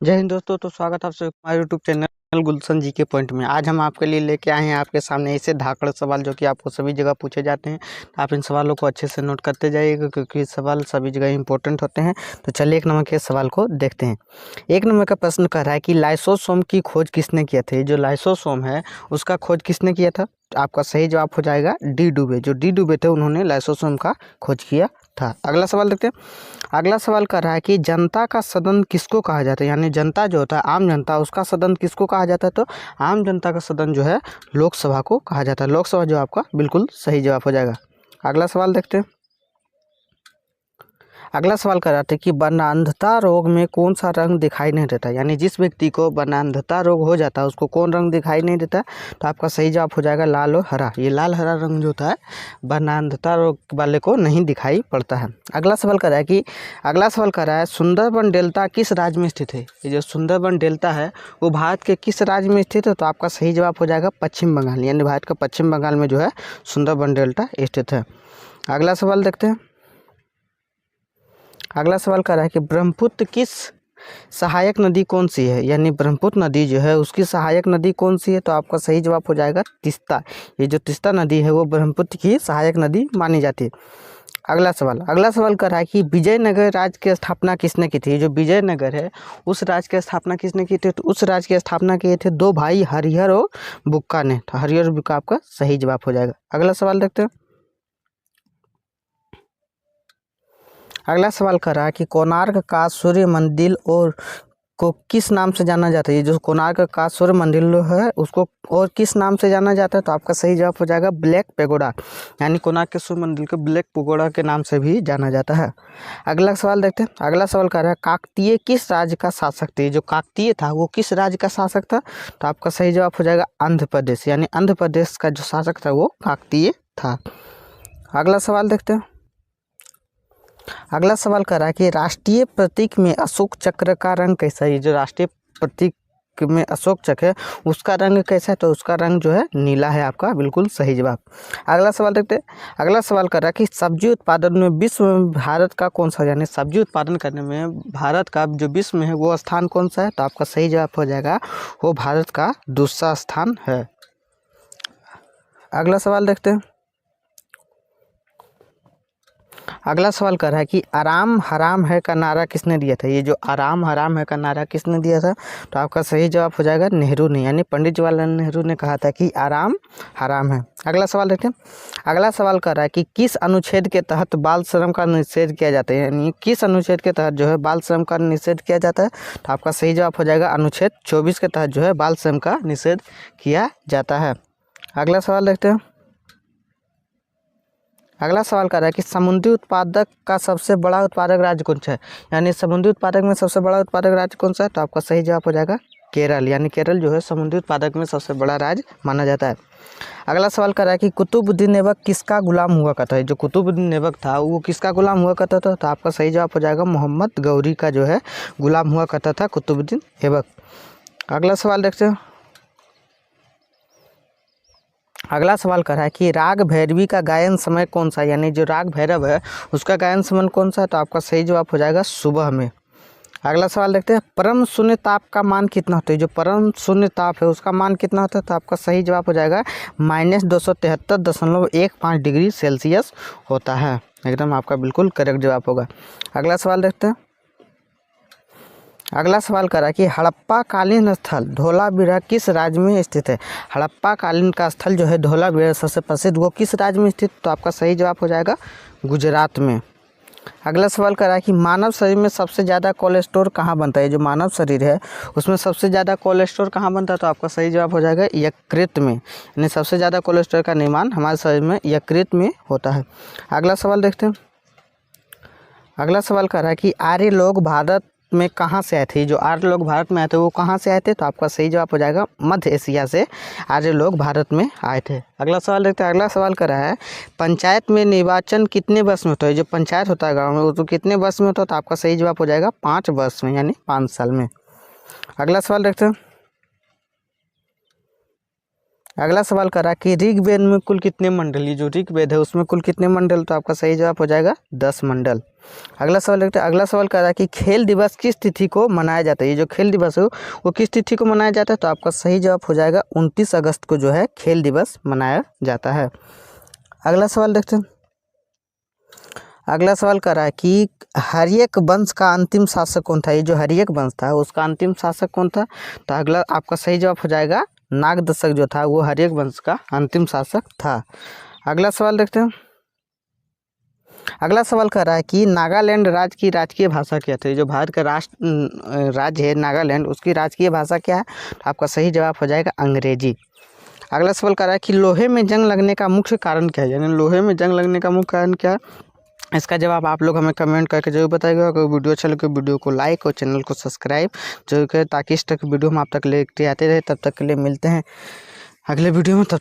जय हिंद दोस्तों। तो स्वागत है आप सभी हमारे यूट्यूब चैनल गुलशन जी के पॉइंट में। आज हम आपके लिए लेके आए हैं आपके सामने ऐसे धाकड़ सवाल जो कि आपको सभी जगह पूछे जाते हैं। तो आप इन सवालों को अच्छे से नोट करते जाइएगा क्योंकि सवाल सभी जगह इंपॉर्टेंट होते हैं। तो चलिए एक नंबर के सवाल को देखते हैं। एक नंबर का प्रश्न कर रहा है कि लाइसोसोम की खोज किसने किया था। जो लाइसोसोम है उसका खोज किसने किया था। तो आपका सही जवाब हो जाएगा डी डुबे। जो डी डुबे थे उन्होंने लाइसोसोम का खोज किया था। अगला सवाल देखते हैं। अगला सवाल कर रहा है कि जनता का सदन किसको कहा जाता है। यानी जनता जो होता है आम जनता, उसका सदन किसको कहा जाता है। तो आम जनता का सदन जो है लोकसभा को कहा जाता है। लोकसभा जो आपका बिल्कुल सही जवाब हो जाएगा। अगला सवाल देखते हैं। अगला सवाल कर रहा था कि वर्णांधता रोग में कौन सा रंग दिखाई नहीं देता। यानी जिस व्यक्ति को वर्णांधता रोग हो जाता है उसको कौन रंग दिखाई नहीं देता। तो आपका सही जवाब हो जाएगा लाल और हरा। ये लाल हरा रंग जो होता है वर्णांधता रोग वाले को नहीं दिखाई पड़ता है। अगला सवाल कर रहा है सुंदरबन डेल्टा किस राज्य में स्थित है। ये जो सुंदरबन डेल्टा है वो भारत के किस राज्य में स्थित है। तो आपका सही जवाब हो जाएगा पश्चिम बंगाल। यानी भारत का पश्चिम बंगाल में जो है सुंदरबन डेल्टा स्थित है। अगला सवाल देखते हैं। अगला सवाल कर रहा है कि ब्रह्मपुत्र किस सहायक नदी कौन सी है। यानी ब्रह्मपुत्र नदी जो है उसकी सहायक नदी कौन सी है। तो आपका सही जवाब हो जाएगा तीस्ता। ये जो तीस्ता नदी है वो ब्रह्मपुत्र की सहायक नदी मानी जाती है। अगला सवाल कर रहा है कि विजयनगर राज्य की स्थापना किसने की थी। जो विजयनगर है उस राज्य की स्थापना किसने की थी। तो उस राज्य की स्थापना किए थे दो भाई हरिहर और बुक्का ने। तो हरिहर और बुक्का आपका सही जवाब हो जाएगा। अगला सवाल देखते हैं। अगला सवाल कर रहा है कि कोणार्क का सूर्य मंदिर और को किस नाम से जाना जाता है। ये जो कोणार्क का सूर्य मंदिर है उसको और किस नाम से जाना जाता है। तो आपका सही जवाब हो जाएगा ब्लैक पेगोडा। यानी कोणार्क के सूर्य मंदिर को ब्लैक पेगोडा के नाम से भी जाना जाता है। अगला सवाल देखते हैं। अगला सवाल कर रहा है काकतीय किस राज्य का शासक थे। जो काकतीय था वो किस राज्य का शासक था। तो आपका सही जवाब हो जाएगा आंध्र प्रदेश। यानी आंध्र प्रदेश का जो शासक था वो काकतीय था। अगला सवाल देखते हैं। अगला सवाल कर रहा है कि राष्ट्रीय प्रतीक में अशोक चक्र का रंग कैसा है। जो राष्ट्रीय प्रतीक में अशोक चक्र है उसका रंग कैसा है। तो उसका रंग जो है नीला है। आपका बिल्कुल सही जवाब। अगला सवाल देखते हैं। अगला सवाल कर रहा है कि सब्जी उत्पादन में विश्व में भारत का कौन सा, यानी सब्जी उत्पादन करने में भारत का जो विश्व में है वो स्थान कौन सा है। तो आपका सही जवाब हो जाएगा वो भारत का दूसरा स्थान है। अगला सवाल देखते हैं। अगला सवाल कर रहा है कि आराम हराम है का नारा किसने दिया था। ये जो आराम हराम है का नारा किसने दिया था। तो आपका सही जवाब हो जाएगा नेहरू ने। यानी पंडित जवाहरलाल नेहरू ने कहा था कि आराम हराम है। अगला सवाल देखते हैं। अगला सवाल कर रहा है कि किस अनुच्छेद के तहत बाल श्रम का निषेध किया जाता है। यानी किस अनुच्छेद के तहत जो है बाल श्रम का निषेध किया जाता है। तो आपका सही जवाब हो जाएगा अनुच्छेद 24 के तहत जो है बाल श्रम का निषेध किया जाता है। अगला सवाल देखते हैं। अगला सवाल कर रहा है कि समुद्री उत्पादक का सबसे बड़ा उत्पादक राज्य कौन सा है। यानी समुद्री उत्पादक में सबसे बड़ा उत्पादक राज्य कौन सा है। तो आपका सही जवाब हो जाएगा केरल। यानी केरल जो है समुद्री उत्पादक में सबसे बड़ा राज्य माना जाता है। अगला सवाल कर रहा है कि कुतुबुद्दीन ऐबक किसका गुलाम हुआ करता है। जो कुतुबुद्दीन ऐबक था वो किसका गुलाम हुआ करता था। तो आपका सही जवाब हो जाएगा मोहम्मद गौरी का जो है गुलाम हुआ करता था कुतुबुद्दीन ऐबक। अगला सवाल देखते हैं। अगला सवाल कर रहा है कि राग भैरवी का गायन समय कौन सा है। यानी जो राग भैरव है उसका गायन समय कौन सा है। तो आपका सही जवाब हो जाएगा सुबह में। अगला सवाल देखते हैं। परम शून्य ताप का मान कितना होता है। जो परम शून्य ताप है उसका मान कितना होता है। तो आपका सही जवाब हो जाएगा -273.15 डिग्री सेल्सियस होता है। एकदम आपका बिल्कुल करेक्ट जवाब होगा। अगला सवाल देखते हैं। अगला सवाल करा कि हड़प्पा कालीन स्थल धोलावीरा किस राज्य में स्थित है। हड़प्पा कालीन का स्थल जो है धोलावीरा सबसे प्रसिद्ध वो किस राज्य में स्थित। तो आपका सही जवाब हो जाएगा गुजरात में। अगला सवाल करा कि मानव शरीर में सबसे ज़्यादा कोलेस्ट्रॉल कहाँ बनता है। जो मानव शरीर है उसमें सबसे ज़्यादा कोलेस्ट्रॉल कहाँ बनता है। तो आपका सही जवाब हो जाएगा यकृत में। यानी सबसे ज़्यादा कोलेस्ट्रॉल का निर्माण हमारे शरीर में यकृत में होता है। अगला सवाल देखते हैं। अगला सवाल कर रहा है कि आर्य लोग भारत में कहाँ से आए थे। जो आर्य लोग भारत में आए थे वो कहाँ से आए थे। तो आपका सही जवाब हो जाएगा मध्य एशिया से आर्य लोग भारत में आए थे। अगला सवाल देखते हैं। अगला सवाल कर रहा है पंचायत में निर्वाचन कितने वर्ष में होता है। जो पंचायत होता है गाँव में वो तो कितने वर्ष में होता है। तो आपका सही जवाब हो जाएगा 5 वर्ष में, यानी 5 साल में। अगला सवाल देखते हैं। अगला सवाल करा कि ऋग्वेद में कुल कितने मंडल, ये जो ऋग्वेद है उसमें कुल कितने मंडल, तो आपका सही जवाब हो जाएगा 10 मंडल। अगला सवाल देखते हैं। अगला सवाल करा कि खेल दिवस किस तिथि को मनाया जाता है, ये जो खेल दिवस है वो किस तिथि को मनाया जाता है, तो आपका सही जवाब हो जाएगा 29 अगस्त को जो है खेल दिवस मनाया जाता है। अगला सवाल देखते हैं। अगला सवाल करा है कि हर्यक वंश का अंतिम शासक कौन था, ये जो हर्यक वंश था उसका अंतिम शासक कौन था, तो अगला आपका सही जवाब हो जाएगा नागदशक जो था वो हर्यक वंश का अंतिम शासक था। अगला सवाल देखते हैं। अगला सवाल कर रहा है कि नागालैंड राज्य की राजकीय भाषा क्या थी, जो भारत का राज्य है नागालैंड उसकी राजकीय भाषा क्या है, तो आपका सही जवाब हो जाएगा अंग्रेजी। अगला सवाल कर रहा है कि लोहे में जंग लगने का मुख्य कारण क्या है, यानी लोहे में जंग लगने का मुख्य कारण क्या है, इसका जवाब आप लोग हमें कमेंट करके जरूर बताइएगा। अगर वीडियो अच्छा लगे वीडियो को लाइक और चैनल को सब्सक्राइब जरूर करें, ताकि इस तक वीडियो हम आप तक लेते आते रहे। तब तक के लिए मिलते हैं अगले वीडियो में। तब